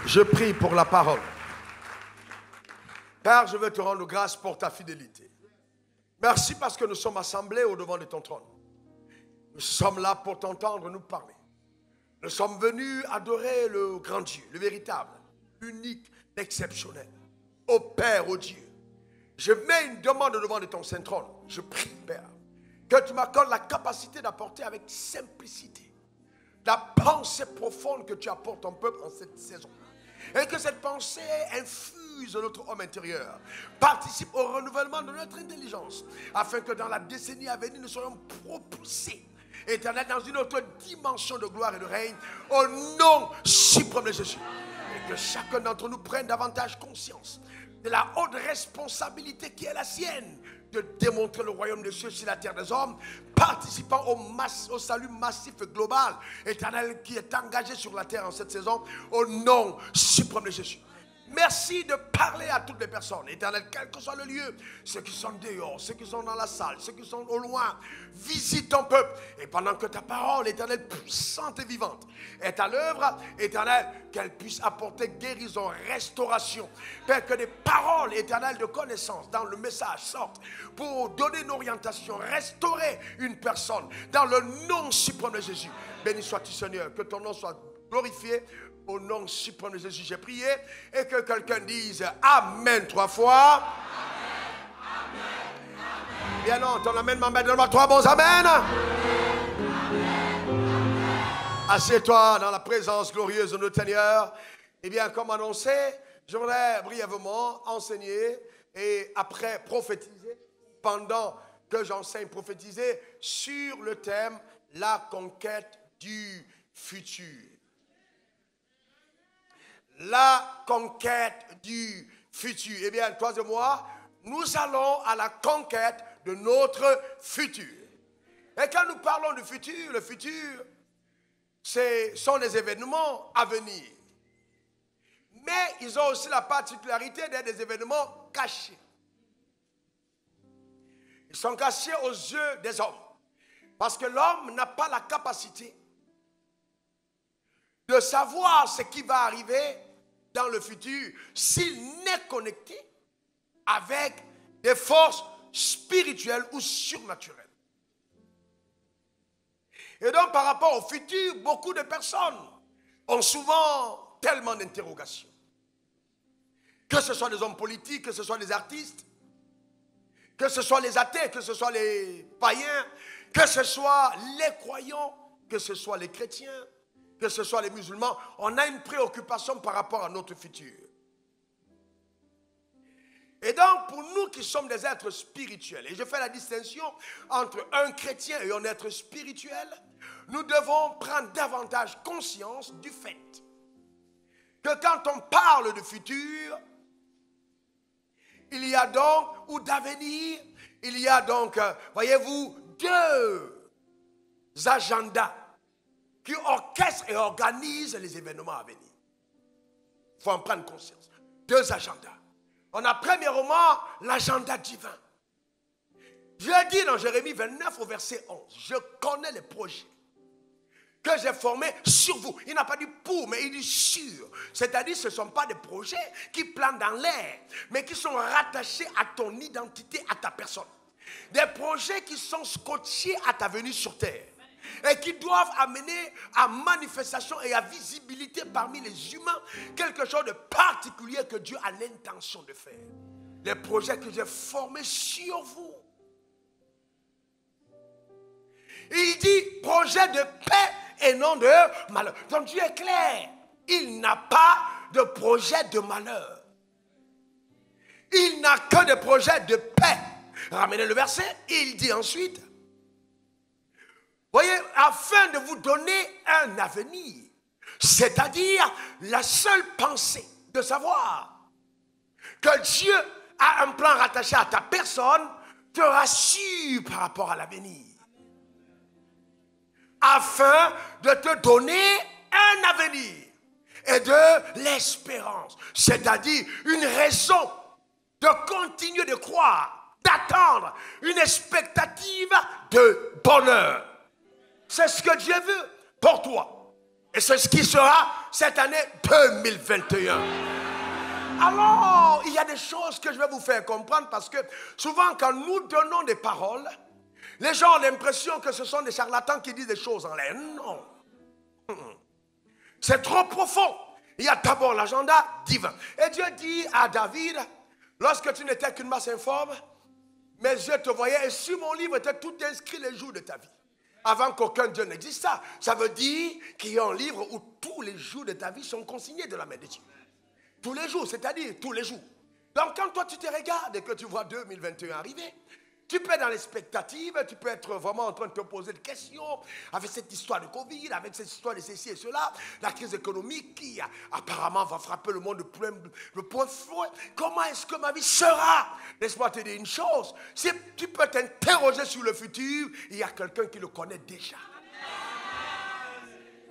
Je prie pour la parole. Père, je veux te rendre grâce pour ta fidélité. Merci parce que nous sommes assemblés au-devant de ton trône. Nous sommes là pour t'entendre nous parler. Nous sommes venus adorer le grand Dieu, le véritable, l'unique, l'exceptionnel. Ô Père, ô Dieu, je mets une demande devant de ton saint trône. Je prie, Père, que tu m'accordes la capacité d'apporter avec simplicité la pensée profonde que tu apportes ton peuple en cette saison. Et que cette pensée infuse notre homme intérieur, participe au renouvellement de notre intelligence, afin que dans la décennie à venir, nous soyons propulsés, Éternel, dans une autre dimension de gloire et de règne, au nom suprême de Jésus. Et que chacun d'entre nous prenne davantage conscience de la haute responsabilité qui est la sienne, de démontrer le royaume des cieux sur la terre des hommes, participant au salut massif et global, Éternel, qui est engagé sur la terre en cette saison, au nom suprême de Jésus. Merci de parler à toutes les personnes, Éternel, quel que soit le lieu, ceux qui sont dehors, ceux qui sont dans la salle, ceux qui sont au loin, visite ton peuple. Et pendant que ta parole, Éternel, puissante et vivante, est à l'œuvre, Éternel, qu'elle puisse apporter guérison, restauration. Père, que des paroles, Éternel, de connaissance dans le message sortent pour donner une orientation, restaurer une personne dans le nom suprême de Jésus. Béni sois-tu, Seigneur, que ton nom soit glorifié. Au nom suprême de Jésus, j'ai prié. Et que quelqu'un dise Amen 3 fois. Amen, amen, amen. Bien non, ton Amen m'emmène. Donne-moi 3 bons Amen. Assieds-toi dans la présence glorieuse de notre Seigneur. Et bien, comme annoncé, je voudrais brièvement enseigner et après prophétiser, pendant que j'enseigne prophétiser, sur le thème la conquête du futur. La conquête du futur. Eh bien, toi et moi, nous allons à la conquête de notre futur. Et quand nous parlons du futur, le futur, ce sont les événements à venir. Mais ils ont aussi la particularité d'être des événements cachés. Ils sont cachés aux yeux des hommes. Parce que l'homme n'a pas la capacité de savoir ce qui va arriver dans le futur s'il n'est connecté avec des forces spirituelles ou surnaturelles. Et donc par rapport au futur, beaucoup de personnes ont souvent tellement d'interrogations. Que ce soit des hommes politiques, que ce soit des artistes, que ce soit les athées, que ce soit les païens, que ce soit les croyants, que ce soit les chrétiens, que ce soit les musulmans, on a une préoccupation par rapport à notre futur. Et donc, pour nous qui sommes des êtres spirituels, et je fais la distinction entre un chrétien et un être spirituel, nous devons prendre davantage conscience du fait que quand on parle de futur, il y a donc, ou d'avenir, il y a donc, voyez-vous, 2 agendas qui orchestrent et organisent les événements à venir. Il faut en prendre conscience. 2 agendas. On a premièrement l'agenda divin. Dieu dit dans Jérémie 29 au verset 11, je connais les projets que j'ai formés sur vous. Il n'a pas dit pour, mais il dit sur. C'est-à-dire ce ne sont pas des projets qui planent dans l'air, mais qui sont rattachés à ton identité, à ta personne. Des projets qui sont scotchés à ta venue sur terre. Et qui doivent amener à manifestation et à visibilité parmi les humains quelque chose de particulier que Dieu a l'intention de faire. Les projets que j'ai formés sur vous. Il dit projet de paix et non de malheur. Donc Dieu est clair. Il n'a pas de projet de malheur. Il n'a que des projets de paix. Ramenez le verset. Il dit ensuite, voyez, afin de vous donner un avenir, c'est-à-dire la seule pensée de savoir que Dieu a un plan rattaché à ta personne te rassure par rapport à l'avenir. Afin de te donner un avenir et de l'espérance, c'est-à-dire une raison de continuer de croire, d'attendre une expectative de bonheur. C'est ce que Dieu veut pour toi. Et c'est ce qui sera cette année 2021. Alors, il y a des choses que je vais vous faire comprendre parce que souvent quand nous donnons des paroles, les gens ont l'impression que ce sont des charlatans qui disent des choses en l'air. Non. C'est trop profond. Il y a d'abord l'agenda divin. Et Dieu dit à David, lorsque tu n'étais qu'une masse informe, mes yeux te voyaient et sur mon livre étaient tout inscrits les jours de ta vie. Avant qu'aucun Dieu n'existât. Ça veut dire qu'il y a un livre où tous les jours de ta vie sont consignés de la main de Dieu. Tous les jours, c'est-à-dire tous les jours. Donc quand toi tu te regardes et que tu vois 2021 arriver, tu peux être dans l'expectative, tu peux être vraiment en train de te poser des questions avec cette histoire de Covid, avec cette histoire de ceci et cela, la crise économique qui apparemment va frapper le monde de point fouet. Comment est-ce que ma vie sera? Laisse-moi te dire une chose, si tu peux t'interroger sur le futur, il y a quelqu'un qui le connaît déjà.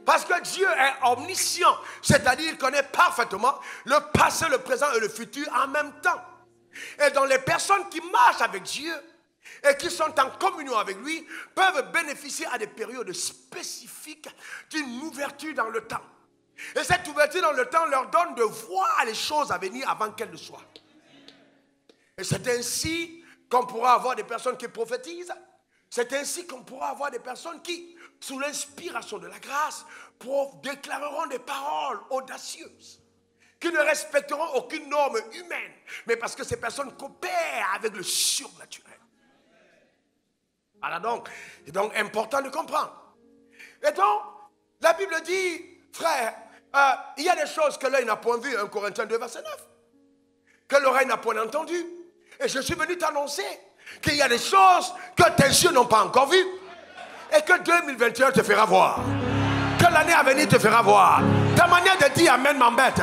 Parce que Dieu est omniscient, c'est-à-dire qu'il connaît parfaitement le passé, le présent et le futur en même temps. Et donc les personnes qui marchent avec Dieu et qui sont en communion avec lui peuvent bénéficier à des périodes spécifiques d'une ouverture dans le temps. Et cette ouverture dans le temps leur donne de voir les choses à venir avant qu'elles ne soient. Et c'est ainsi qu'on pourra avoir des personnes qui prophétisent. C'est ainsi qu'on pourra avoir des personnes qui, sous l'inspiration de la grâce, déclareront des paroles audacieuses, qui ne respecteront aucune norme humaine, mais parce que ces personnes coopèrent avec le surnaturel. Voilà donc, c'est donc important de comprendre. Et donc, la Bible dit, frère, il y a des choses que l'œil n'a point vues, 1 Corinthiens 2, verset 9, que l'oreille n'a point entendues. Et je suis venu t'annoncer qu'il y a des choses que tes yeux n'ont pas encore vues et que 2021 te fera voir. Que l'année à venir te fera voir. Ta manière de dire amen m'embête.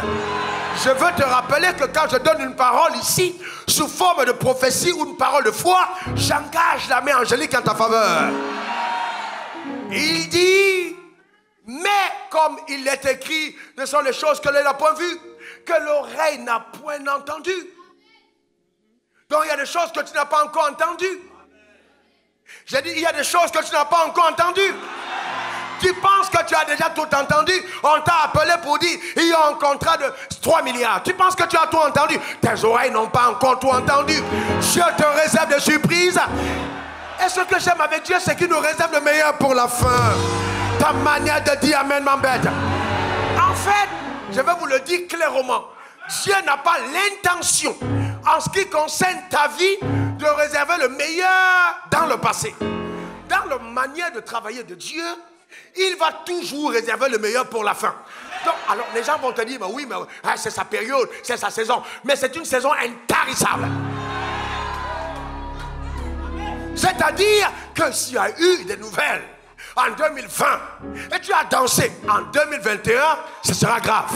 Je veux te rappeler que quand je donne une parole ici, sous forme de prophétie ou une parole de foi, j'engage la main angélique en ta faveur. Il dit, mais comme il est écrit, ce sont les choses que l'œil n'a point vues, que l'oreille n'a point entendues. Donc il y a des choses que tu n'as pas encore entendues. J'ai dit, il y a des choses que tu n'as pas encore entendues. Tu penses que tu as déjà tout entendu. On t'a appelé pour dire, il y a un contrat de 3 milliards. Tu penses que tu as tout entendu. Tes oreilles n'ont pas encore tout entendu. Dieu te réserve des surprises. Et ce que j'aime avec Dieu, c'est qu'il nous réserve le meilleur pour la fin. Ta manière de dire amen m'embête. En fait, je vais vous le dire clairement. Dieu n'a pas l'intention, en ce qui concerne ta vie, de réserver le meilleur dans le passé. Dans la manière de travailler de Dieu, il va toujours réserver le meilleur pour la fin. Donc, alors les gens vont te dire, mais oui, mais c'est sa période, c'est sa saison. Mais c'est une saison intarissable. C'est-à-dire que s'il y a eu des nouvelles en 2020 et tu as dansé en 2021, ce sera grave.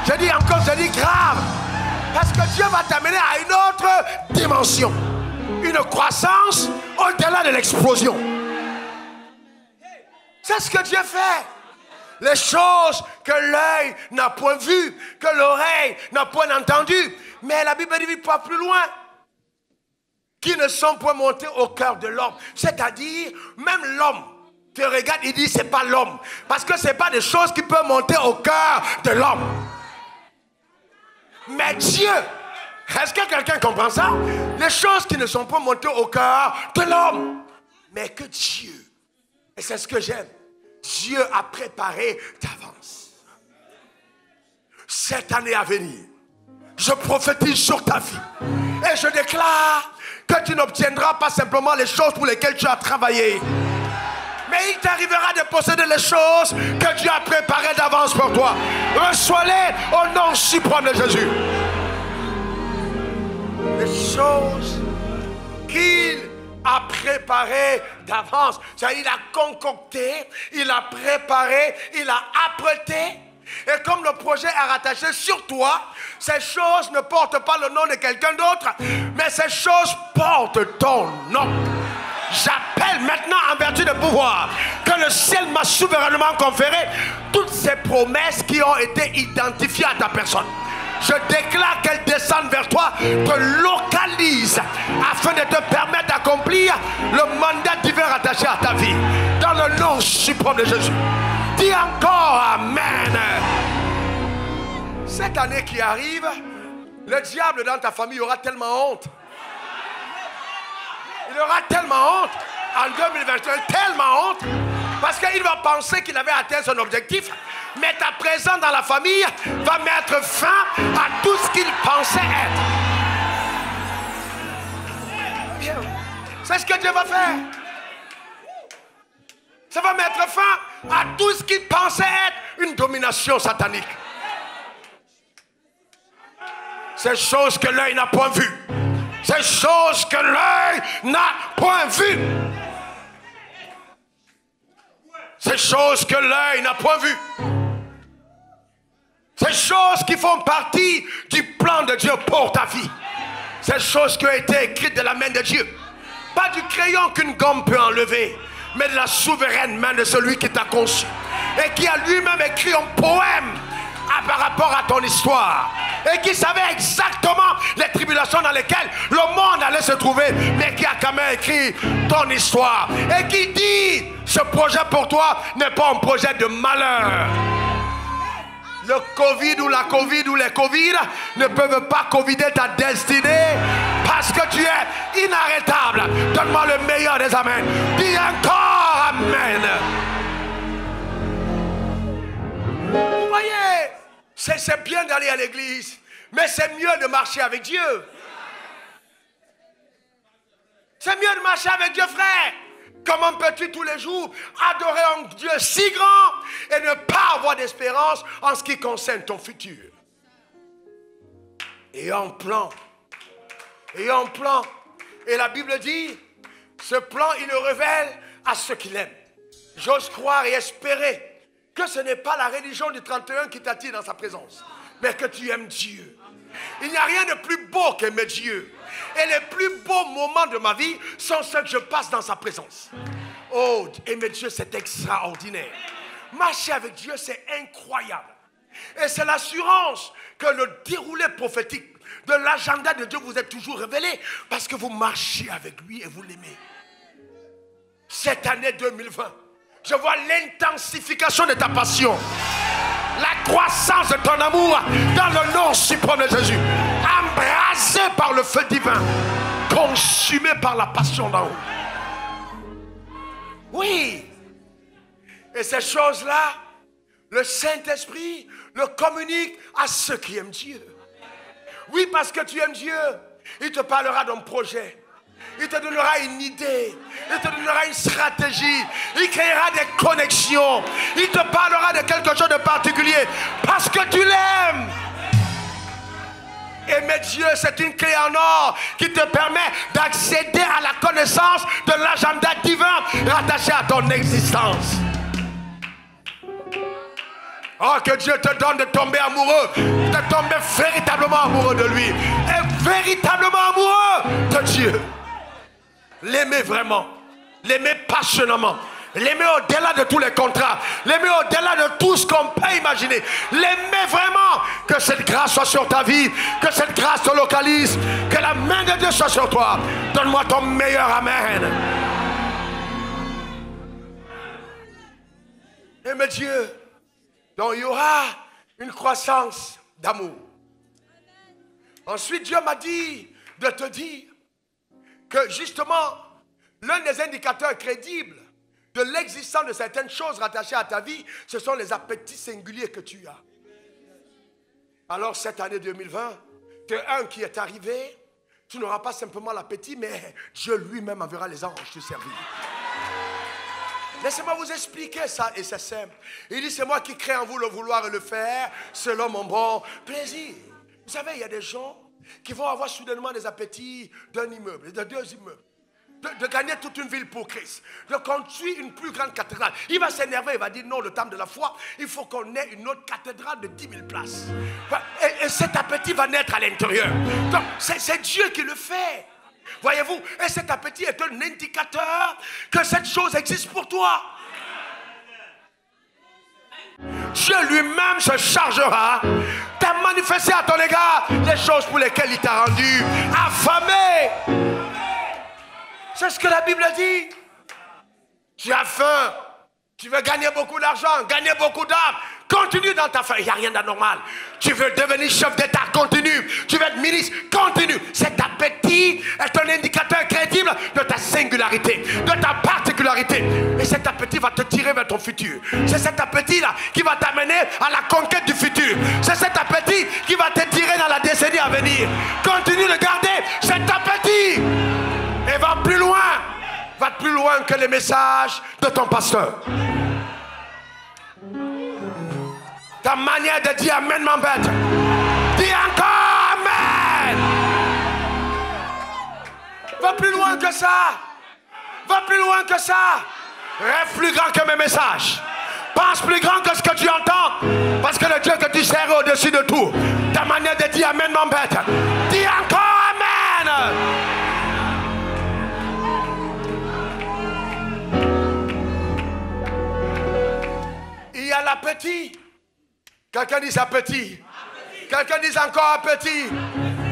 Je dis encore, je dis grave. Parce que Dieu va t'amener à une autre dimension. Une croissance au-delà de l'explosion. C'est ce que Dieu fait. Les choses que l'œil n'a point vues, que l'oreille n'a point entendues. Mais la Bible dit pas plus loin. Qui ne sont point montés au cœur de l'homme. C'est-à-dire, même l'homme te regarde, il dit c'est pas l'homme. Parce que c'est pas des choses qui peuvent monter au cœur de l'homme. Mais Dieu, est-ce que quelqu'un comprend ça? Les choses qui ne sont pas montées au cœur de l'homme, mais que Dieu, et c'est ce que j'aime, Dieu a préparé d'avance. Cette année à venir, je prophétise sur ta vie et je déclare que tu n'obtiendras pas simplement les choses pour lesquelles tu as travaillé, mais il t'arrivera de posséder les choses que Dieu a préparées d'avance pour toi. Reçois-les au nom suprême de Jésus. Les choses qu'il a préparées d'avance. C'est-à-dire, il a concocté, il a préparé, il a apprêté. Et comme le projet est rattaché sur toi, ces choses ne portent pas le nom de quelqu'un d'autre, mais ces choses portent ton nom. J'appelle maintenant en vertu de pouvoir que le ciel m'a souverainement conféré toutes ces promesses qui ont été identifiées à ta personne. Je déclare qu'elles descendent vers toi, te localisent afin de te permettre d'accomplir le mandat divin rattaché à ta vie. Dans le nom suprême de Jésus. Dis encore Amen. Cette année qui arrive, le diable dans ta famille aura tellement honte. Il aura tellement honte en 2021, tellement honte, parce qu'il va penser qu'il avait atteint son objectif, mais ta présence dans la famille va mettre fin à tout ce qu'il pensait être. Bien. C'est ce que Dieu va faire. Ça va mettre fin à tout ce qu'il pensait être une domination satanique. Ces choses que l'œil n'a point vues. Ces choses que l'œil n'a point vues. Ces choses que l'œil n'a point vues. Ces choses qui font partie du plan de Dieu pour ta vie. Ces choses qui ont été écrites de la main de Dieu. Pas du crayon qu'une gomme peut enlever, mais de la souveraine main de celui qui t'a conçu. Et qui a lui-même écrit un poème par rapport à ton histoire. Et qui savait exactement les tribulations dans lesquelles le monde allait se trouver, mais qui a quand même écrit ton histoire. Et qui dit, ce projet pour toi n'est pas un projet de malheur. Le Covid ou la Covid ou les Covid ne peuvent pas covider ta destinée parce que tu es inarrêtable. Donne-moi le meilleur des amens. Dis encore Amen. Vous voyez, c'est bien d'aller à l'église, mais c'est mieux de marcher avec Dieu. C'est mieux de marcher avec Dieu, frère. Comment peux-tu tous les jours adorer un Dieu si grand et ne pas avoir d'espérance en ce qui concerne ton futur? Et un plan. Et un plan. Et la Bible dit, ce plan, il le révèle à ceux qui l'aiment. J'ose croire et espérer que ce n'est pas la religion du 31 qui t'attire dans sa présence, mais que tu aimes Dieu. Il n'y a rien de plus beau qu'aimer Dieu. Et les plus beaux moments de ma vie sont ceux que je passe dans sa présence. Oh, aimer Dieu, c'est extraordinaire. Marcher avec Dieu, c'est incroyable. Et c'est l'assurance que le déroulé prophétique de l'agenda de Dieu vous est toujours révélé, parce que vous marchez avec lui et vous l'aimez. Cette année 2020, je vois l'intensification de ta passion, la croissance de ton amour dans le nom suprême de Jésus, embrasé par le feu divin, consumé par la passion d'en haut. Oui. Et ces choses-là, le Saint-Esprit le communique à ceux qui aiment Dieu. Oui, parce que tu aimes Dieu, il te parlera d'un projet. Il te donnera une idée, il te donnera une stratégie, il créera des connexions, il te parlera de quelque chose de particulier parce que tu l'aimes. Aimer Dieu, c'est une clé en or qui te permet d'accéder à la connaissance de l'agenda divin rattaché à ton existence. Oh, que Dieu te donne de tomber amoureux, de tomber véritablement amoureux de lui et véritablement amoureux de Dieu. L'aimer vraiment, l'aimer passionnément, l'aimer au-delà de tous les contrats, l'aimer au-delà de tout ce qu'on peut imaginer, l'aimer vraiment, que cette grâce soit sur ta vie, que cette grâce te localise, que la main de Dieu soit sur toi. Donne-moi ton meilleur Amen. Aimer Dieu, donc il y aura une croissance d'amour. Ensuite, Dieu m'a dit de te dire que justement, l'un des indicateurs crédibles de l'existence de certaines choses rattachées à ta vie, ce sont les appétits singuliers que tu as. Alors cette année 2020, tu es un qui est arrivé, tu n'auras pas simplement l'appétit, mais Dieu lui-même enverra les anges te servir. Laissez-moi vous expliquer ça, et c'est simple. Il dit, c'est moi qui crée en vous le vouloir et le faire, selon mon bon plaisir. Vous savez, il y a des gens qui vont avoir soudainement des appétits d'un immeuble, de deux immeubles, de gagner toute une ville pour Christ, de construire une plus grande cathédrale. Il va s'énerver, il va dire non, le temps de la foi, il faut qu'on ait une autre cathédrale de 10 000 places. Et cet appétit va naître à l'intérieur. Donc, c'est Dieu qui le fait. Voyez-vous, et cet appétit est un indicateur que cette chose existe pour toi. Dieu lui-même se chargera de manifester à ton égard les choses pour lesquelles il t'a rendu affamé. C'est ce que la Bible dit. Tu as faim, Tu veux gagner beaucoup d'argent, gagner beaucoup d'âmes. Continue dans ta foi. Il n'y a rien d'anormal. Tu veux devenir chef d'État, continue. Tu veux être ministre, continue. Cet appétit est un indicateur crédible de ta singularité, de ta particularité. Et cet appétit va te tirer vers ton futur. C'est cet appétit-là qui va t'amener à la conquête du futur. C'est cet appétit qui va te tirer dans la décennie à venir. Continue de garder cet appétit. Et va plus loin. Va plus loin que les messages de ton pasteur. Ta manière de dire Amen m'embête. Dis encore Amen. Va plus loin que ça. Va plus loin que ça. Rêve plus grand que mes messages. Pense plus grand que ce que tu entends. Parce que le Dieu que tu sers est au-dessus de tout. Ta manière de dire Amen m'embête. Dis encore Amen. Il y a l'appétit. Quelqu'un dit appétit. Quelqu'un dit encore appétit.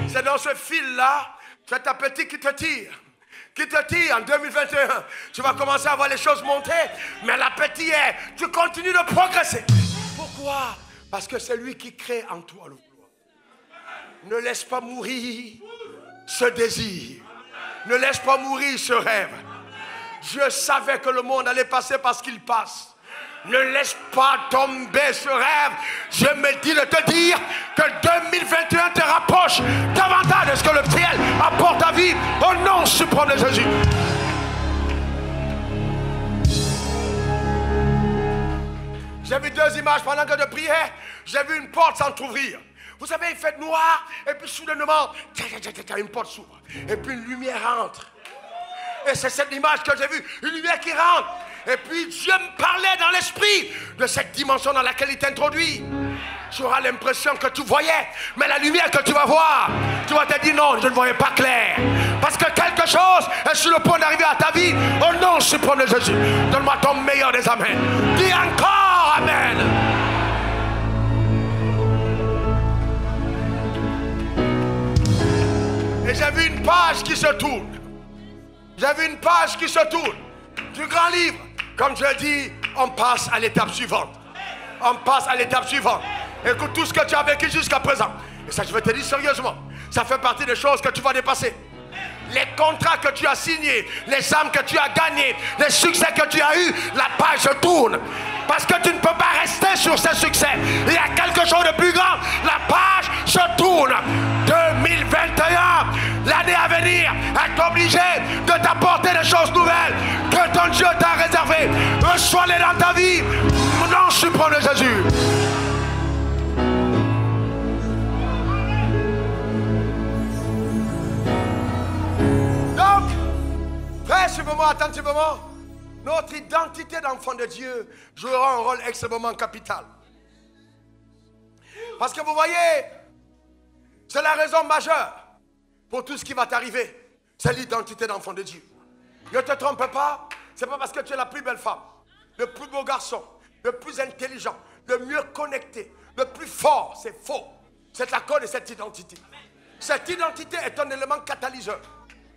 C'est dans ce fil-là, cet appétit qui te tire. Qui te tire en 2021. Tu vas commencer à voir les choses monter. Mais l'appétit est, tu continues de progresser. Pourquoi? Parce que c'est lui qui crée en toi le vouloir. Ne laisse pas mourir ce désir. Ne laisse pas mourir ce rêve. Je savais que le monde allait passer parce qu'il passe. Ne laisse pas tomber ce rêve. Je me dis de te dire que 2021 te rapproche davantage de ce que le ciel apporte à vie au nom suprême de Jésus. J'ai vu deux images pendant que je priais. J'ai vu une porte s'entrouvrir. Vous savez, il fait noir et puis soudainement, une porte s'ouvre et puis une lumière entre. Et c'est cette image que j'ai vue, une lumière qui rentre. Et puis Dieu me parlait dans l'esprit de cette dimension dans laquelle il t'introduit. Tu auras l'impression que tu voyais, mais la lumière que tu vas voir, tu vas te dire non, je ne voyais pas clair. Parce que quelque chose est sur le point d'arriver à ta vie au nom suprême de Jésus. Donne-moi ton meilleur des amens. Dis encore amen. Et j'ai vu une page qui se tourne. J'ai vu une page qui se tourne du grand livre. Comme je dis, on passe à l'étape suivante. On passe à l'étape suivante. Écoute tout ce que tu as vécu jusqu'à présent. Et ça, je vais te dire sérieusement, ça fait partie des choses que tu vas dépasser. Les contrats que tu as signés, les âmes que tu as gagnées, les succès que tu as eus, la page se tourne. Parce que tu ne peux pas rester sur ces succès. Il y a quelque chose de plus grand. La page se tourne. 2021, l'année à venir, est obligé de t'apporter des choses nouvelles que ton Dieu t'a réservées. Reçois-les dans ta vie. Au nom suprême de Jésus. Donc, frère, suivez-moi attentivement. Notre identité d'enfant de Dieu jouera un rôle extrêmement capital. Parce que vous voyez, c'est la raison majeure pour tout ce qui va t'arriver. C'est l'identité d'enfant de Dieu. Ne te trompe pas, c'est pas parce que tu es la plus belle femme, le plus beau garçon, le plus intelligent, le mieux connecté, le plus fort. C'est faux. C'est à cause de cette identité. Cette identité est un élément catalyseur.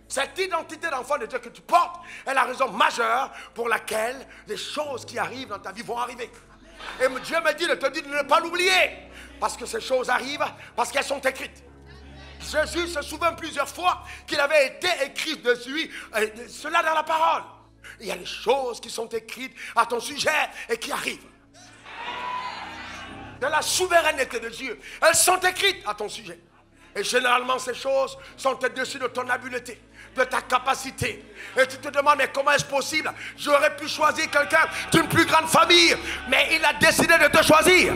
Cette identité d'enfant de Dieu que tu portes est la raison majeure pour laquelle les choses qui arrivent dans ta vie vont arriver. Et Dieu me dit de te dire de ne pas l'oublier. Parce que ces choses arrivent, parce qu'elles sont écrites. Jésus se souvient plusieurs fois qu'il avait été écrit dessus, cela dans la parole. Il y a des choses qui sont écrites à ton sujet et qui arrivent. De la souveraineté de Dieu, elles sont écrites à ton sujet. Et généralement, ces choses sont au-dessus de ton habileté, de ta capacité. Et tu te demandes, mais comment est-ce possible? J'aurais pu choisir quelqu'un d'une plus grande famille, mais il a décidé de te choisir.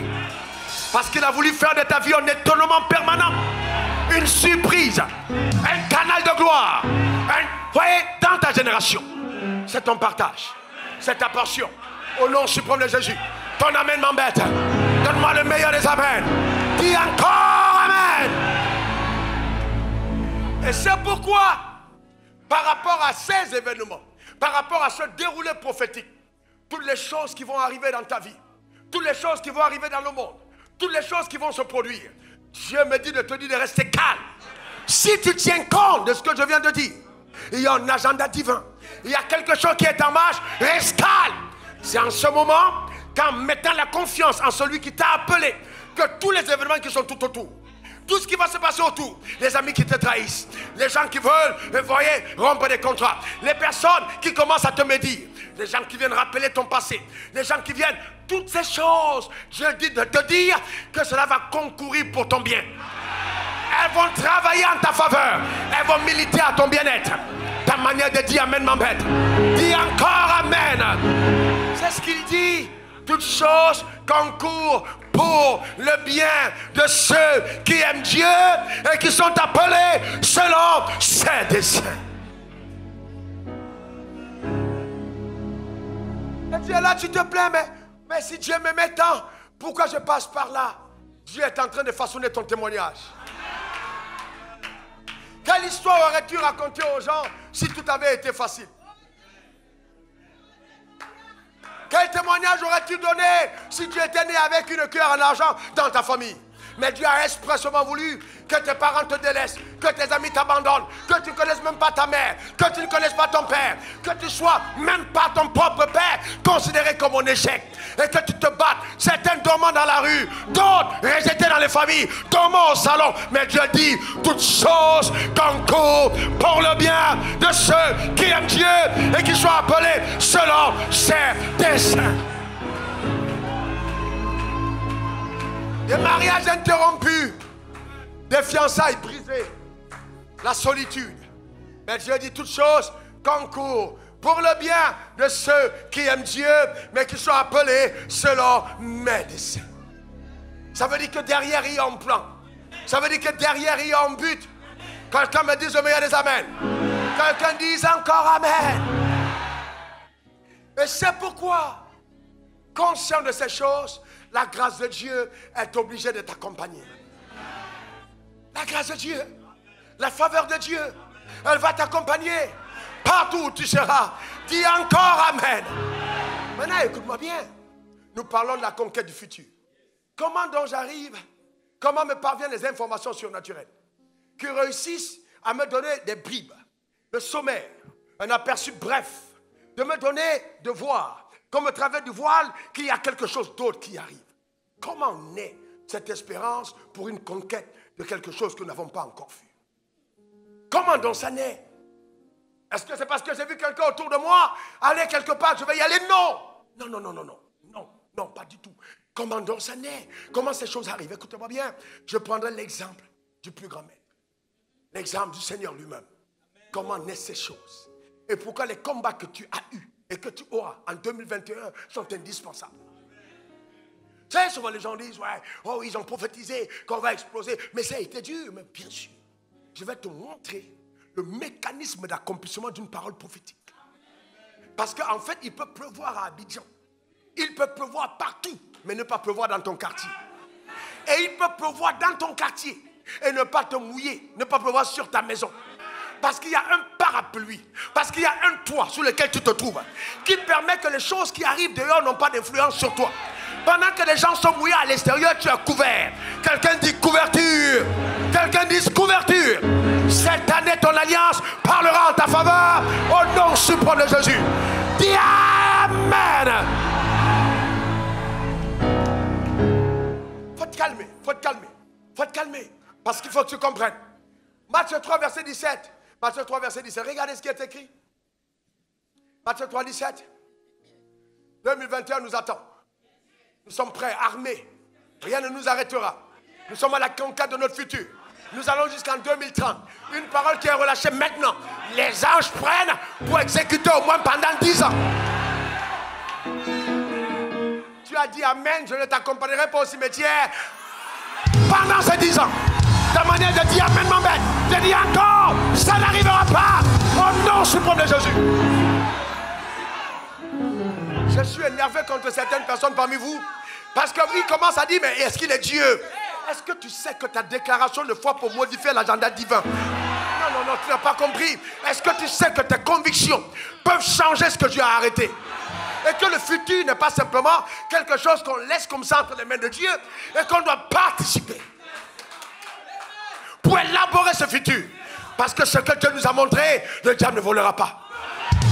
Parce qu'il a voulu faire de ta vie un étonnement permanent, une surprise, un canal de gloire. Voyez, dans ta génération, c'est ton partage, c'est ta portion. Au nom suprême de Jésus, ton amen m'embête. Donne-moi le meilleur des amens. Dis encore amen. Et c'est pourquoi, par rapport à ces événements, par rapport à ce déroulé prophétique, toutes les choses qui vont arriver dans ta vie, toutes les choses qui vont arriver dans le monde, toutes les choses qui vont se produire, Dieu me dit de te dire de rester calme. Si tu tiens compte de ce que je viens de dire, il y a un agenda divin. Il y a quelque chose qui est en marche, reste calme. C'est en ce moment, qu'en mettant la confiance en celui qui t'a appelé, que tous les événements qui sont tout autour, tout ce qui va se passer autour, les amis qui te trahissent, les gens qui veulent, vous voyez, rompre des contrats, les personnes qui commencent à te médire, les gens qui viennent rappeler ton passé, les gens qui viennent, toutes ces choses, je dis de te dire que cela va concourir pour ton bien. Elles vont travailler en ta faveur, elles vont militer à ton bien-être. Ta manière de dire Amen m'embête. Dis encore Amen. C'est ce qu'il dit. Toutes choses concourent pour le bien de ceux qui aiment Dieu et qui sont appelés selon ses desseins. Et tu es là, tu te plains, mais si Dieu m'aimait tant, pourquoi je passe par là? Dieu est en train de façonner ton témoignage. Quelle histoire aurais-tu raconté aux gens si tout avait été facile? Quel témoignage aurais-tu donné si tu étais né avec une cœur en argent dans ta famille? Mais Dieu a expressément voulu que tes parents te délaissent, que tes amis t'abandonnent, que tu ne connaisses même pas ta mère, que tu ne connaisses pas ton père, que tu sois même pas ton propre père considéré comme un échec et que tu te battes. Certains dormant dans la rue, d'autres rejetés dans les familles, dormant au salon. Mais Dieu dit, toutes choses concourent pour le bien de ceux qui aiment Dieu et qui sont appelés selon ses desseins. Des mariages interrompus, des fiançailles brisées, la solitude. Mais Dieu dit toutes choses concourent pour le bien de ceux qui aiment Dieu, mais qui sont appelés selon mes desseins. Ça veut dire que derrière il y a un plan. Ça veut dire que derrière il y a un but. Quelqu'un me dise le meilleur des Amen. Quelqu'un dise encore Amen. Et c'est pourquoi, conscient de ces choses, la grâce de Dieu est obligée de t'accompagner. La grâce de Dieu, la faveur de Dieu, elle va t'accompagner partout où tu seras. Dis encore Amen. Maintenant, écoute-moi bien. Nous parlons de la conquête du futur. Comment donc j'arrive? Comment me parviennent les informations surnaturelles qui réussissent à me donner des bribes, le sommaire, un aperçu bref, de me donner de voir, comme au travers du voile, qu'il y a quelque chose d'autre qui arrive. Comment naît cette espérance pour une conquête de quelque chose que nous n'avons pas encore vu? Comment donc ça naît? Est-ce que c'est parce que j'ai vu quelqu'un autour de moi aller quelque part, je vais y aller? Non! Non, non, non, non, non. Non, non, pas du tout. Comment donc ça naît? Comment ces choses arrivent? Écoutez-moi bien, je prendrai l'exemple du plus grand maître. L'exemple du Seigneur lui-même. Comment naissent ces choses? Et pourquoi les combats que tu as eus et que tu auras en 2021 sont indispensables. Tu sais, souvent les gens disent, ouais, oh, ils ont prophétisé qu'on va exploser. Mais ça a été dur, mais bien sûr. Je vais te montrer le mécanisme d'accomplissement d'une parole prophétique. Parce qu'en fait, il peut pleuvoir à Abidjan. Il peut pleuvoir partout, mais ne pas pleuvoir dans ton quartier. Et il peut pleuvoir dans ton quartier et ne pas te mouiller, ne pas pleuvoir sur ta maison. Parce qu'il y a un parapluie, parce qu'il y a un toit sur lequel tu te trouves, qui permet que les choses qui arrivent dehors n'ont pas d'influence sur toi. Pendant que les gens sont mouillés à l'extérieur, tu es couvert. Quelqu'un dit couverture. Quelqu'un dit couverture. Cette année, ton alliance parlera en ta faveur au nom suprême de Jésus. Dis Amen. Faut te calmer, faut te calmer, faut te calmer. Parce qu'il faut que tu comprennes. Matthieu 3, verset 17. Matthieu 3, verset 17. Regardez ce qui est écrit. Matthieu 3, 17. 2021 nous attend. Nous sommes prêts, armés. Rien ne nous arrêtera. Nous sommes à la conquête de notre futur. Nous allons jusqu'en 2030. Une parole qui est relâchée maintenant. Les anges prennent pour exécuter au moins pendant 10 ans. Tu as dit Amen, je ne t'accompagnerai pas au cimetière pendant ces 10 ans. Ta manière de dire Amen m'embête. Je dis encore, ça n'arrivera pas au nom suprême de Jésus. Je suis énervé contre certaines personnes parmi vous parce qu'ils commencent à dire, mais est-ce qu'il est Dieu? Est-ce que tu sais que ta déclaration de foi pour modifier l'agenda divin? Non, non, non, tu n'as pas compris. Est-ce que tu sais que tes convictions peuvent changer ce que Dieu a arrêté? Et que le futur n'est pas simplement quelque chose qu'on laisse comme ça entre les mains de Dieu et qu'on doit participer pour élaborer ce futur. Parce que ce que Dieu nous a montré, le diable ne volera pas.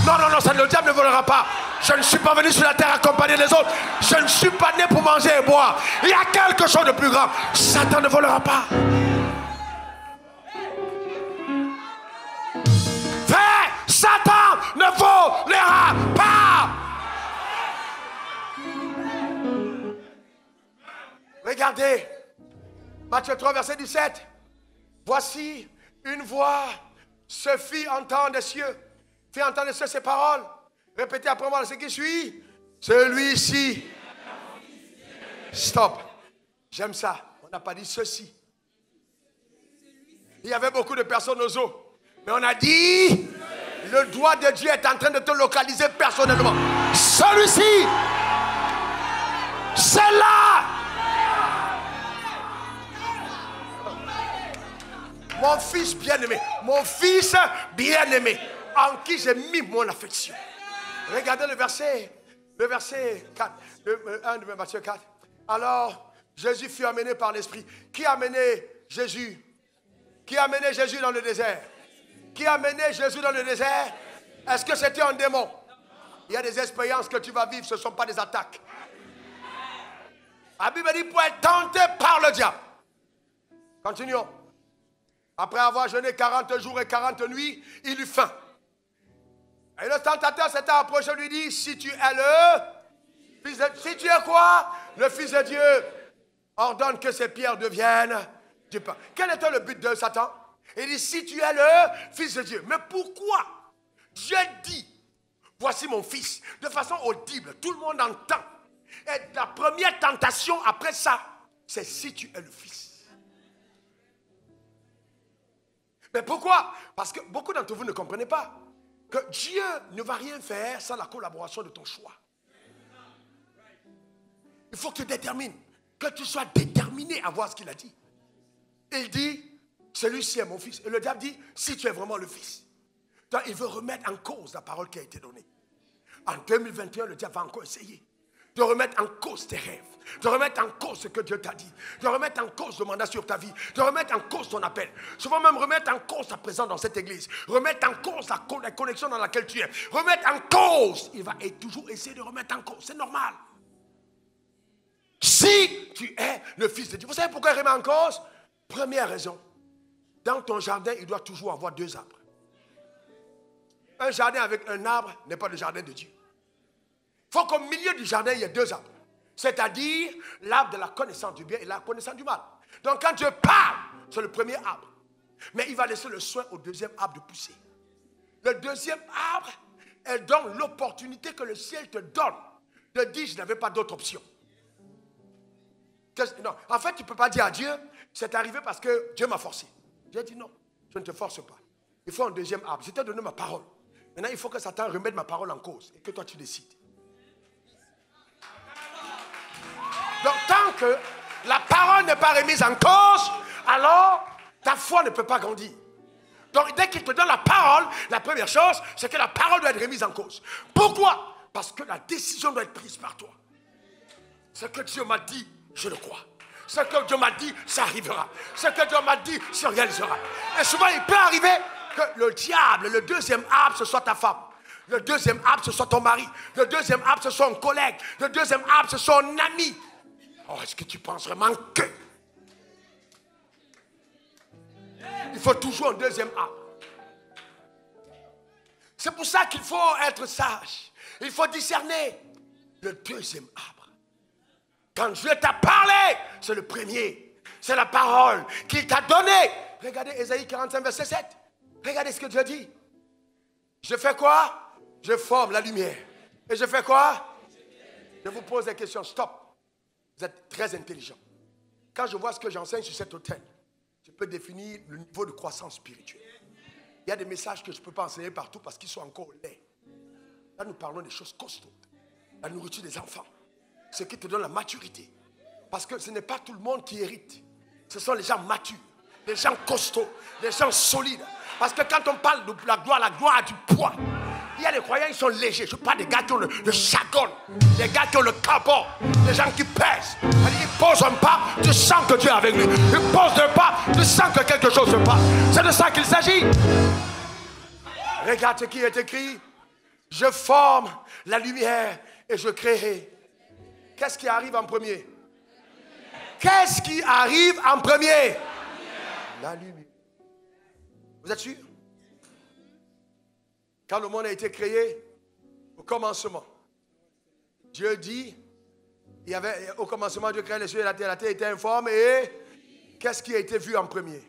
Non, non, non, ça, le diable ne volera pas. Je ne suis pas venu sur la terre accompagner les autres. Je ne suis pas né pour manger et boire. Il y a quelque chose de plus grand. Satan ne volera pas. Frère, Satan ne volera pas. Regardez, Matthieu 3, verset 17. Voici une voix se fit entendre des cieux. Fit entendre des cieux ces paroles. Répétez après moi ce qui suit. Celui-ci. Stop. J'aime ça. On n'a pas dit ceci. Il y avait beaucoup de personnes aux eaux. Mais on a dit, le doigt de Dieu est en train de te localiser personnellement. Celui-ci. C'est là. Mon fils bien-aimé, mon fils bien-aimé, en qui j'ai mis mon affection. Regardez le verset 4, le 1 de Matthieu 4. Alors, Jésus fut amené par l'Esprit. Qui a amené Jésus? Qui a amené Jésus dans le désert? Qui a amené Jésus dans le désert? Est-ce que c'était un démon? Il y a des expériences que tu vas vivre, ce ne sont pas des attaques. La Bible dit pour être tenté par le diable. Continuons. Après avoir jeûné 40 jours et 40 nuits, il eut faim. Et le tentateur s'était approché et lui dit, si tu es le fils de Dieu, si tu es quoi? Le fils de Dieu, ordonne que ces pierres deviennent du pain. Quel était le but de Satan? Il dit, si tu es le fils de Dieu. Mais pourquoi Dieu dit, voici mon fils, de façon audible, tout le monde entend. Et la première tentation après ça, c'est si tu es le fils. Mais pourquoi? Parce que beaucoup d'entre vous ne comprenez pas que Dieu ne va rien faire sans la collaboration de ton choix. Il faut que tu détermines, que tu sois déterminé à voir ce qu'il a dit. Il dit, celui-ci est mon fils. Et le diable dit, si tu es vraiment le fils. Donc il veut remettre en cause la parole qui a été donnée. En 2021, le diable va encore essayer de remettre en cause tes rêves, de remettre en cause ce que Dieu t'a dit, de remettre en cause le mandat sur ta vie, de remettre en cause ton appel. Souvent même remettre en cause ta présence dans cette église, remettre en cause la connexion dans laquelle tu es, remettre en cause. Il va toujours essayer de remettre en cause, c'est normal. Si tu es le fils de Dieu, vous savez pourquoi il remet en cause? Première raison, dans ton jardin, il doit toujours avoir 2 arbres. Un jardin avec un arbre n'est pas le jardin de Dieu. Il faut qu'au milieu du jardin, il y ait 2 arbres. C'est-à-dire l'arbre de la connaissance du bien et la connaissance du mal. Donc quand Dieu parle, c'est le premier arbre. Mais il va laisser le soin au deuxième arbre de pousser. Le deuxième arbre, elle donne l'opportunité que le ciel te donne de dire, je n'avais pas d'autre option. Non, en fait, tu ne peux pas dire à Dieu, c'est arrivé parce que Dieu m'a forcé. Dieu dit non, je ne te force pas. Il faut un deuxième arbre. Je t'ai donné ma parole. Maintenant, il faut que Satan remette ma parole en cause et que toi, tu décides. Donc, tant que la parole n'est pas remise en cause, alors ta foi ne peut pas grandir. Donc, dès qu'il te donne la parole, la première chose, c'est que la parole doit être remise en cause. Pourquoi? Parce que la décision doit être prise par toi. Ce que Dieu m'a dit, je le crois. Ce que Dieu m'a dit, ça arrivera. Ce que Dieu m'a dit, ça réalisera. Et souvent, il peut arriver que le diable, le deuxième arbre, ce soit ta femme. Le deuxième arbre, ce soit ton mari. Le deuxième arbre, ce soit un collègue. Le deuxième arbre, ce soit un ami. Oh, est-ce que tu penses vraiment que... Il faut toujours un deuxième arbre. C'est pour ça qu'il faut être sage. Il faut discerner le deuxième arbre. Quand Dieu t'a parlé, c'est le premier. C'est la parole qu'il t'a donnée. Regardez Ésaïe 45, verset 7. Regardez ce que Dieu dit. Je fais quoi? Je forme la lumière. Et je fais quoi? Je vous pose des questions. Stop. Vous êtes très intelligent. Quand je vois ce que j'enseigne sur cet autel, je peux définir le niveau de croissance spirituelle. Il y a des messages que je ne peux pas enseigner partout parce qu'ils sont encore laids. Là, nous parlons des choses costaudes. La nourriture des enfants. Ce qui te donne la maturité. Parce que ce n'est pas tout le monde qui hérite. Ce sont les gens matures, les gens costauds, les gens solides. Parce que quand on parle de la gloire a du poids. Il y a des croyants qui sont légers. Je parle des gars qui ont le chagon, des gars qui ont le cabot, des gens qui pèsent. Ils posent un pas, tu sens que Dieu est avec lui. Ils posent deux pas, tu sens que quelque chose se passe. C'est de ça qu'il s'agit. Regarde ce qui est écrit. Je forme la lumière et je crée. Qu'est-ce qui arrive en premier? Qu'est-ce qui arrive en premier? La lumière. Vous êtes sûr? Quand le monde a été créé, au commencement, Dieu dit, il y avait, au commencement, Dieu créait les cieux et la terre était informe. Et qu'est-ce qui a été vu en premier?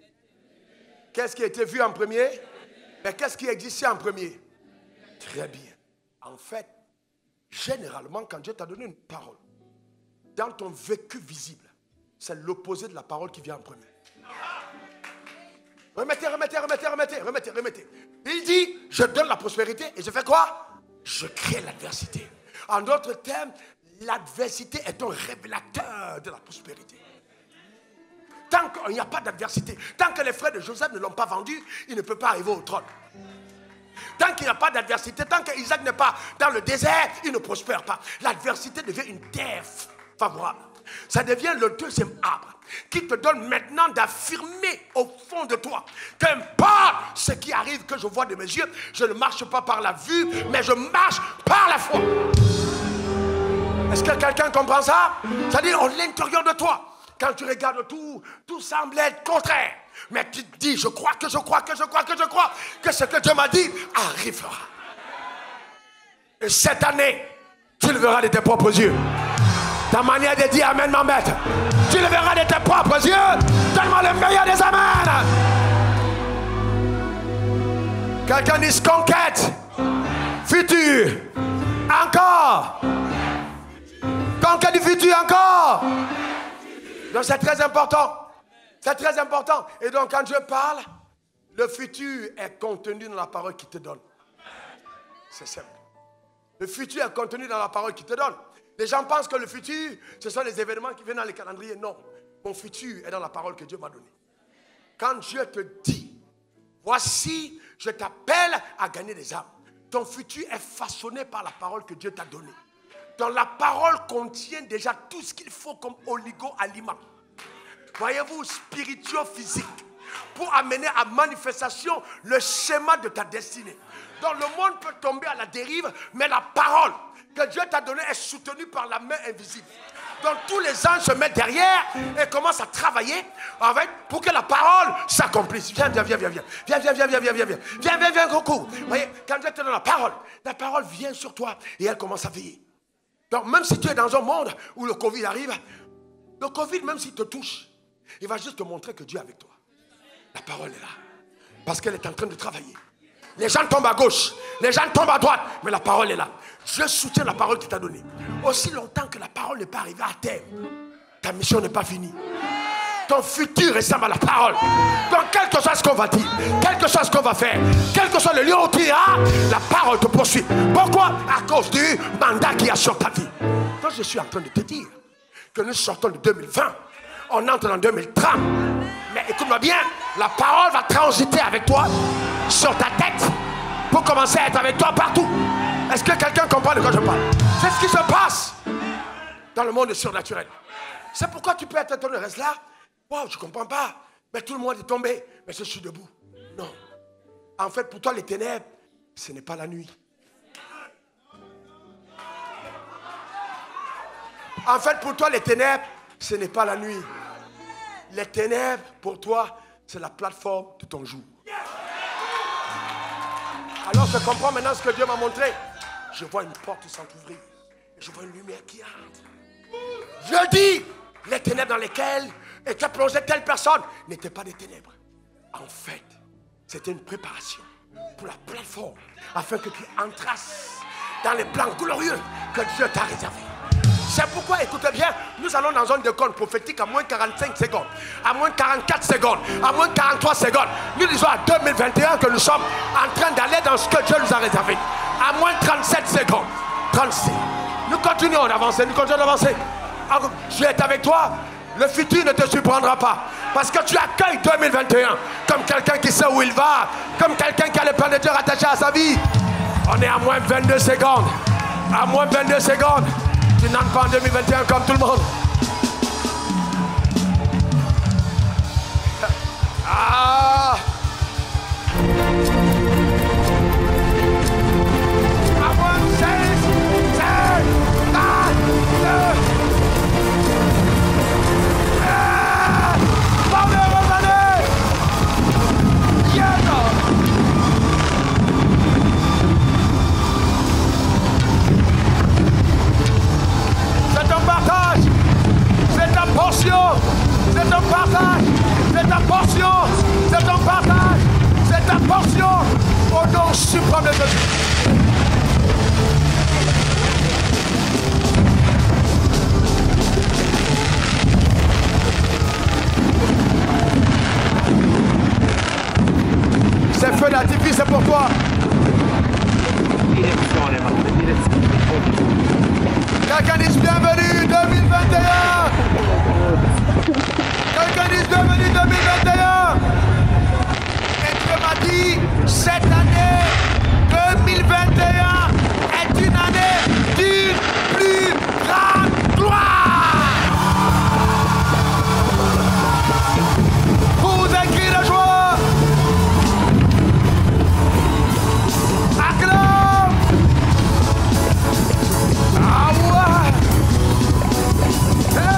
Qu'est-ce qui a été vu en premier? Mais qu'est-ce qui existait en premier? Très bien. En fait, généralement, quand Dieu t'a donné une parole, dans ton vécu visible, c'est l'opposé de la parole qui vient en premier. Remettez. Il dit, je donne la prospérité et je fais quoi? Je crée l'adversité. En d'autres termes, l'adversité est un révélateur de la prospérité. Tant qu'il n'y a pas d'adversité, tant que les frères de Joseph ne l'ont pas vendu, il ne peut pas arriver au trône. Tant qu'il n'y a pas d'adversité, tant qu'Isaac n'est pas dans le désert, il ne prospère pas. L'adversité devient une terre favorable. Ça devient le deuxième arbre qui te donne maintenant d'affirmer au fond de toi qu'importe ce qui arrive que je vois de mes yeux, je ne marche pas par la vue, mais je marche par la foi. Est-ce que quelqu'un comprend ça? C'est-à-dire, à l'intérieur de toi, quand tu regardes tout semble être contraire. Mais tu te dis, je crois que ce que Dieu m'a dit arrivera. Et cette année, tu le verras de tes propres yeux. Ta manière de dire amen m'embête. Tu le verras de tes propres yeux. Donne-moi le meilleur des amens. Quelqu'un dit conquête. Futur. Encore. Conquête du futur encore. Donc c'est très important. C'est très important. Et donc quand Dieu parle, le futur est contenu dans la parole qu'il te donne. C'est simple. Le futur est contenu dans la parole qu'il te donne. Les gens pensent que le futur, ce sont les événements qui viennent dans les calendriers. Non. Mon futur est dans la parole que Dieu m'a donnée. Quand Dieu te dit, voici, je t'appelle à gagner des âmes. Ton futur est façonné par la parole que Dieu t'a donnée. Donc la parole contient déjà tout ce qu'il faut comme oligo-aliment. Voyez-vous, spirituel-physique, pour amener à manifestation le schéma de ta destinée. Donc le monde peut tomber à la dérive, mais la parole que Dieu t'a donnée est soutenue par la main invisible. Donc tous les anges se mettent derrière et commencent à travailler pour que la parole s'accomplisse. Viens, Goku. Vous voyez, quand Dieu te donne la parole vient sur toi et elle commence à veiller. Donc même si tu es dans un monde où le Covid arrive, le Covid, même s'il te touche, il va juste te montrer que Dieu est avec toi. La parole est là. Parce qu'elle est en train de travailler. Les gens tombent à gauche, les gens tombent à droite, mais la parole est là. Je soutiens la parole qu'il t'a donnée. Aussi longtemps que la parole n'est pas arrivée à terme, ta mission n'est pas finie. Ton futur ressemble à la parole. Donc quel que soit ce qu'on va dire, quel que soit ce qu'on va faire, quel que soit le lieu où tu iras, la parole te poursuit. Pourquoi? À cause du mandat qu'il y a sur ta vie. Donc je suis en train de te dire que nous sortons de 2020, on entre en 2030. Mais écoute-moi bien, la parole va transiter avec toi sur ta tête pour commencer à être avec toi partout. Est-ce que quelqu'un comprend de quoi je parle? C'est ce qui se passe dans le monde surnaturel. C'est pourquoi tu peux être étonné, reste là. Wow, je ne comprends pas. Mais tout le monde est tombé. Mais je suis debout. Non. En fait, pour toi, les ténèbres, ce n'est pas la nuit. En fait, pour toi, les ténèbres, ce n'est pas la nuit. Les ténèbres, pour toi, c'est la plateforme de ton jour. Alors, je comprends maintenant ce que Dieu m'a montré. Je vois une porte s'entrouvrir. Je vois une lumière qui entre. Je dis, les ténèbres dans lesquelles était plongée telle personne n'étaient pas des ténèbres. En fait, c'était une préparation pour la plateforme afin que tu entrasses dans les plans glorieux que Dieu t'a réservés. C'est pourquoi, écoutez bien, nous allons dans un décompte prophétique à moins 45 secondes, à moins 44 secondes, à moins 43 secondes. Nous disons à 2021 que nous sommes en train d'aller dans ce que Dieu nous a réservé. À moins 37 secondes, 36. Nous continuons d'avancer, Dieu est avec toi. Le futur ne te surprendra pas. Parce que tu accueilles 2021 comme quelqu'un qui sait où il va, comme quelqu'un qui a le plan de Dieu rattaché à sa vie. On est à moins 22 secondes. À moins 22 secondes. Tu n'entres pas en 2021 comme tout le monde. À portion, c'est ton partage, c'est ta portion au nom suprême de Jésus. Ces feux d'artifice, c'est pour toi. Quelqu'un dit bienvenue 2021. Quelqu'un dit bienvenue 2021. Et Dieu m'a dit, cette année 2021 est une année d'une plus grande gloire. Pour vous écrire de joie. Acclame. Ah ouais. Hey.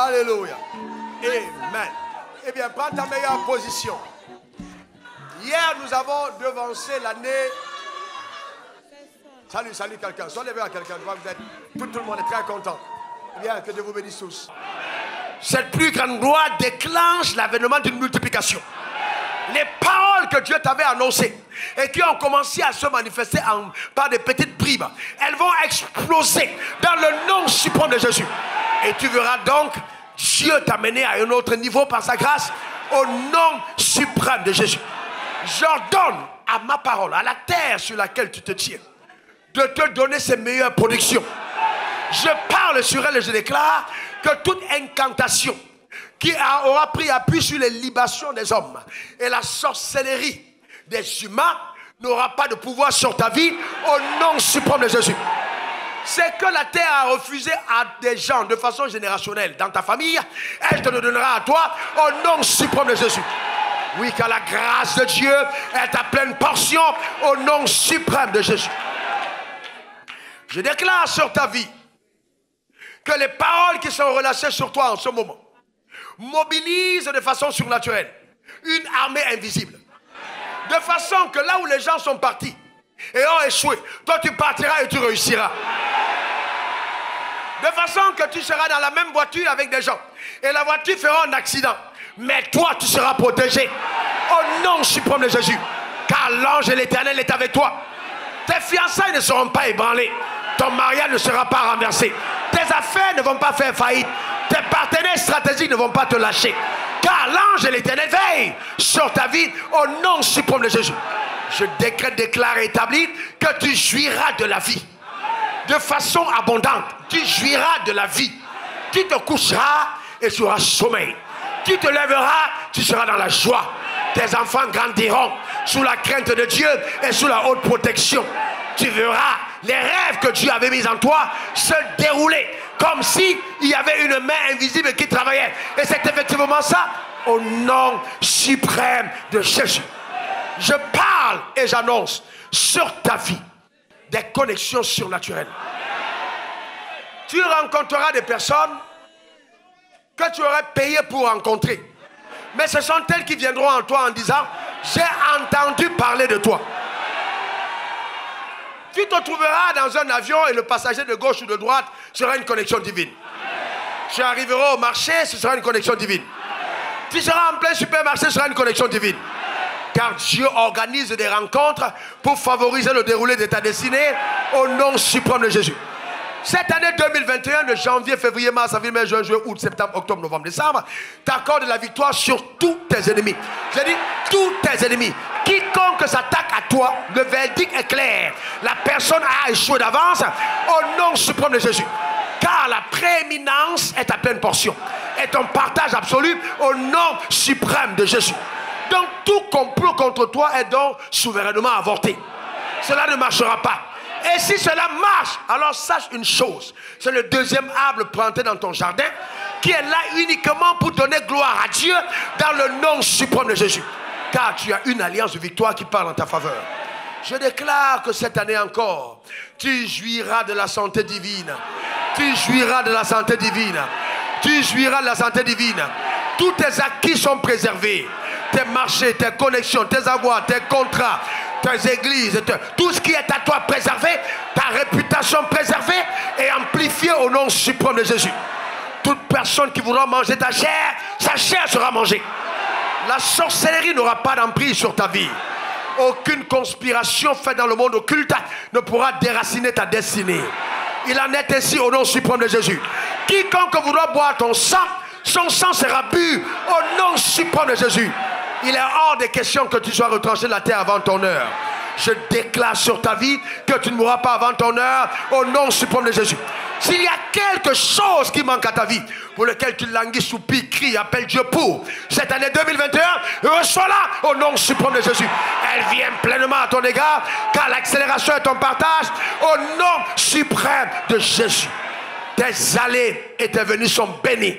Alléluia. Amen. Eh bien, prends ta meilleure position. Hier, nous avons devancé l'année. Salut quelqu'un. Sois levé à quelqu'un. Tout le monde est très content. Eh bien, que Dieu vous bénisse tous. Cette plus grande gloire déclenche l'avènement d'une multiplication. Les paroles que Dieu t'avait annoncées et qui ont commencé à se manifester par des petites bribes, elles vont exploser dans le nom suprême de Jésus. Et tu verras donc Dieu t'amener à un autre niveau par sa grâce au nom suprême de Jésus. J'ordonne à ma parole, à la terre sur laquelle tu te tiens, de te donner ses meilleures productions. Je parle sur elle et je déclare que toute incantation qui aura pris appui sur les libations des hommes et la sorcellerie des humains n'aura pas de pouvoir sur ta vie au nom suprême de Jésus. C'est que la terre a refusé à des gens de façon générationnelle dans ta famille, elle te le donnera à toi au nom suprême de Jésus. Oui, car la grâce de Dieu est ta pleine portion au nom suprême de Jésus. Je déclare sur ta vie que les paroles qui sont relâchées sur toi en ce moment mobilisent de façon surnaturelle une armée invisible. De façon que là où les gens sont partis et ont échoué, toi tu partiras et tu réussiras. De façon que tu seras dans la même voiture avec des gens et la voiture fera un accident. Mais toi tu seras protégé au nom suprême de Jésus. Car l'ange de l'Éternel est avec toi. Tes fiançailles ne seront pas ébranlées. Ton mariage ne sera pas renversé. Tes affaires ne vont pas faire faillite. Tes partenaires stratégiques ne vont pas te lâcher. Car l'ange de l'Éternel veille sur ta vie au nom suprême de Jésus. Je décrète, déclare et établis que tu jouiras de la vie. De façon abondante. Tu jouiras de la vie. Tu te coucheras et tu auras sommeil. Tu te lèveras, tu seras dans la joie. Tes enfants grandiront sous la crainte de Dieu et sous la haute protection. Tu verras les rêves que Dieu avait mis en toi se dérouler comme si il y avait une main invisible qui travaillait. Et c'est effectivement ça au nom suprême de Jésus. Je parle et j'annonce sur ta vie des connexions surnaturelles. Tu rencontreras des personnes que tu aurais payé pour rencontrer. Mais ce sont elles qui viendront en toi en disant « J'ai entendu parler de toi ». Tu te trouveras dans un avion et le passager de gauche ou de droite sera une connexion divine. Tu arriveras au marché, ce sera une connexion divine. Tu seras en plein supermarché, ce sera une connexion divine. Car Dieu organise des rencontres pour favoriser le déroulé de ta destinée au nom suprême de Jésus. Cette année 2021, de janvier, février, mars, avril, mai, juin, juillet, août, septembre, octobre, novembre, décembre, t'accorde la victoire sur tous tes ennemis. J'ai dit tous tes ennemis. Quiconque s'attaque à toi, le verdict est clair. La personne a échoué d'avance au nom suprême de Jésus. Car la prééminence est ta pleine portion. Et ton partage absolu au nom suprême de Jésus. Donc tout complot contre toi est donc souverainement avorté. Cela ne marchera pas. Et si cela marche, alors sache une chose. C'est le deuxième arbre planté dans ton jardin qui est là uniquement pour donner gloire à Dieu dans le nom suprême de Jésus. Car tu as une alliance de victoire qui parle en ta faveur. Je déclare que cette année encore, tu jouiras de la santé divine. Tu jouiras de la santé divine. Tu jouiras de la santé divine. Tous tes acquis sont préservés. Tes marchés, tes connexions, tes avoirs, tes contrats, tes églises, tout ce qui est à toi préservé, ta réputation préservée et amplifiée au nom suprême de Jésus. Toute personne qui voudra manger ta chair, sa chair sera mangée. La sorcellerie n'aura pas d'emprise sur ta vie. Aucune conspiration faite dans le monde occulte ne pourra déraciner ta destinée. Il en est ainsi au nom suprême de Jésus. Quiconque voudra boire ton sang, son sang sera bu au nom suprême de Jésus. Il est hors de question que tu sois retranché de la terre avant ton heure. Je déclare sur ta vie que tu ne mourras pas avant ton heure au nom suprême de Jésus. S'il y a quelque chose qui manque à ta vie, pour lequel tu languis, soupires, cries, appelle Dieu pour cette année 2021, reçois-la au nom suprême de Jésus. Elle vient pleinement à ton égard, car l'accélération est ton partage au nom suprême de Jésus. Tes allées et tes venues sont bénies.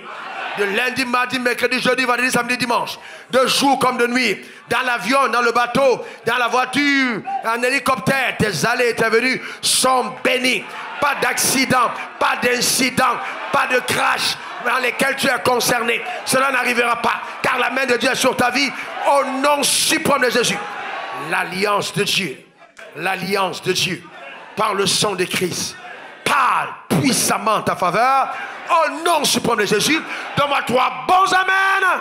De lundi, mardi, mercredi, jeudi, vendredi, samedi, dimanche. De jour comme de nuit. Dans l'avion, dans le bateau, dans la voiture, en hélicoptère. Tes allées et tes venues sont bénies. Pas d'accident, pas d'incident, pas de crash, dans lesquels tu es concerné. Cela n'arrivera pas, car la main de Dieu est sur ta vie, au nom suprême de Jésus. L'alliance de Dieu, par le sang de Christ, parle puissamment en ta faveur, au nom suprême de Jésus. Donne-moi 3 bons amen.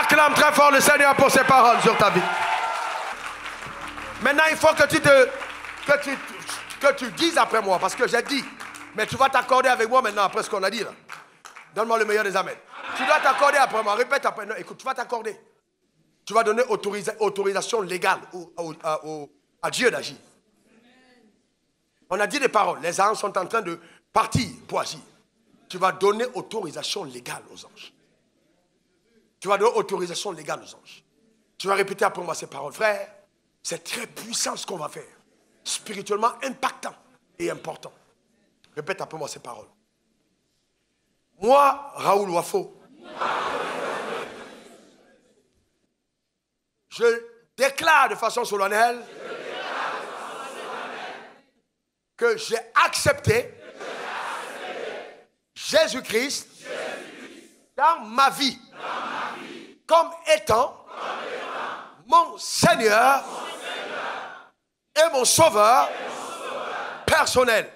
Acclame très fort le Seigneur pour ses paroles sur ta vie. Maintenant, il faut que tu dises après moi, parce que j'ai dit, mais tu vas t'accorder avec moi maintenant après ce qu'on a dit là. Donne-moi le meilleur des amens. Tu dois t'accorder après moi, répète après. Non, écoute, tu vas t'accorder. Tu vas donner autorisation légale à Dieu d'agir. On a dit des paroles, les anges sont en train de partir pour agir. Tu vas donner autorisation légale aux anges. Tu vas donner autorisation légale aux anges. Tu vas répéter après moi ces paroles. Frère, c'est très puissant ce qu'on va faire. Spirituellement impactant et important. Répète après moi ces paroles. Moi, Raoul Wafo, je déclare de façon solennelle que j'ai accepté Jésus-Christ dans ma vie comme étant mon Seigneur et mon Sauveur personnel.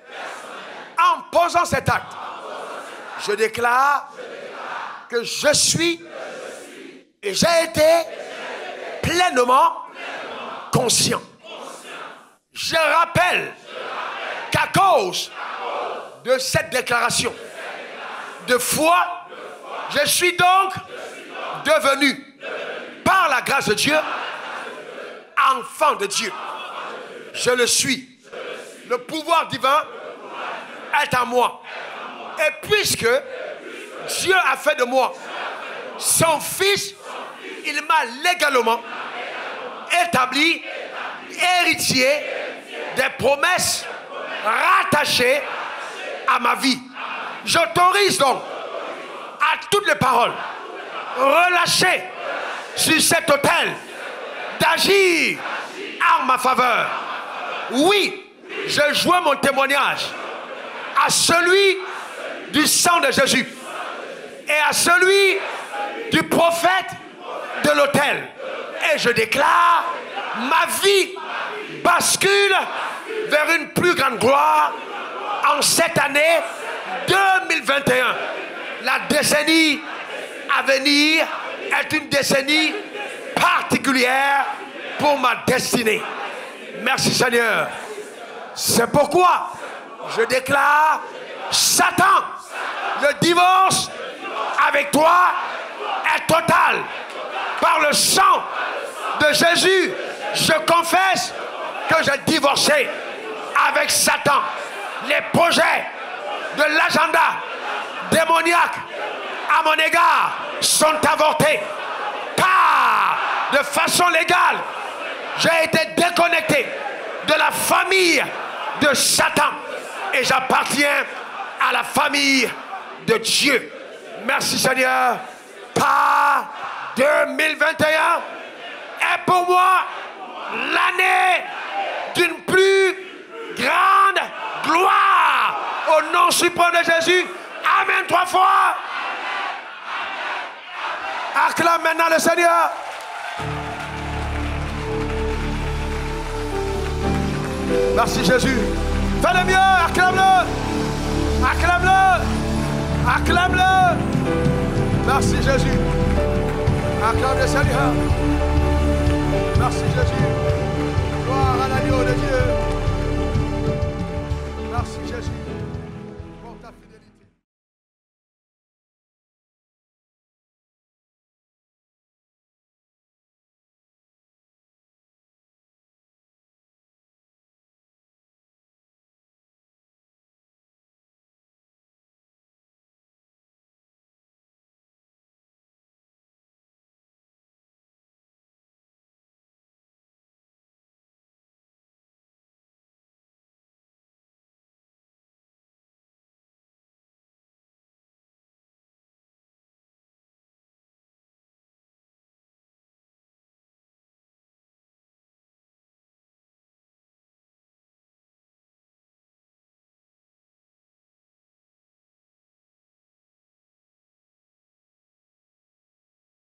En posant cet acte, je déclare que je suis et j'ai été pleinement conscient. Je rappelle qu'à cause de cette déclaration de foi, je suis donc devenu, par la grâce de Dieu, enfant de Dieu. Je le suis. Le pouvoir divin est en moi. Et puisque Dieu a fait de moi son fils, il m'a légalement établi héritier des promesses rattachées à ma vie. J'autorise donc à toutes les paroles relâchées sur cet autel d'agir en ma faveur. Oui, je joins mon témoignage à celui du sang de Jésus et à celui du prophète de l'autel. Et je déclare, ma vie bascule vers une plus grande gloire en cette année 2021. La décennie à venir est une décennie particulière pour ma destinée. Merci Seigneur. C'est pourquoi je déclare, Satan, le divorce avec toi est total. Par le sang de Jésus, je confesse que j'ai divorcé avec Satan. Les projets de l'agenda démoniaque à mon égard sont avortés. Car de façon légale, j'ai été déconnecté de la famille de Satan et j'appartiens à la famille de Dieu. Merci Seigneur. Par 2021 est pour moi l'année d'une plus grande gloire. Au nom suprême de Jésus. Amen 3 fois. Acclame maintenant le Seigneur. Merci Jésus. Fais le mieux, acclame-le. Acclame-le. Acclame-le. Merci Jésus. Acclame le Seigneur. Merci Jésus. Gloire à l'agneau de Dieu. Merci Jésus.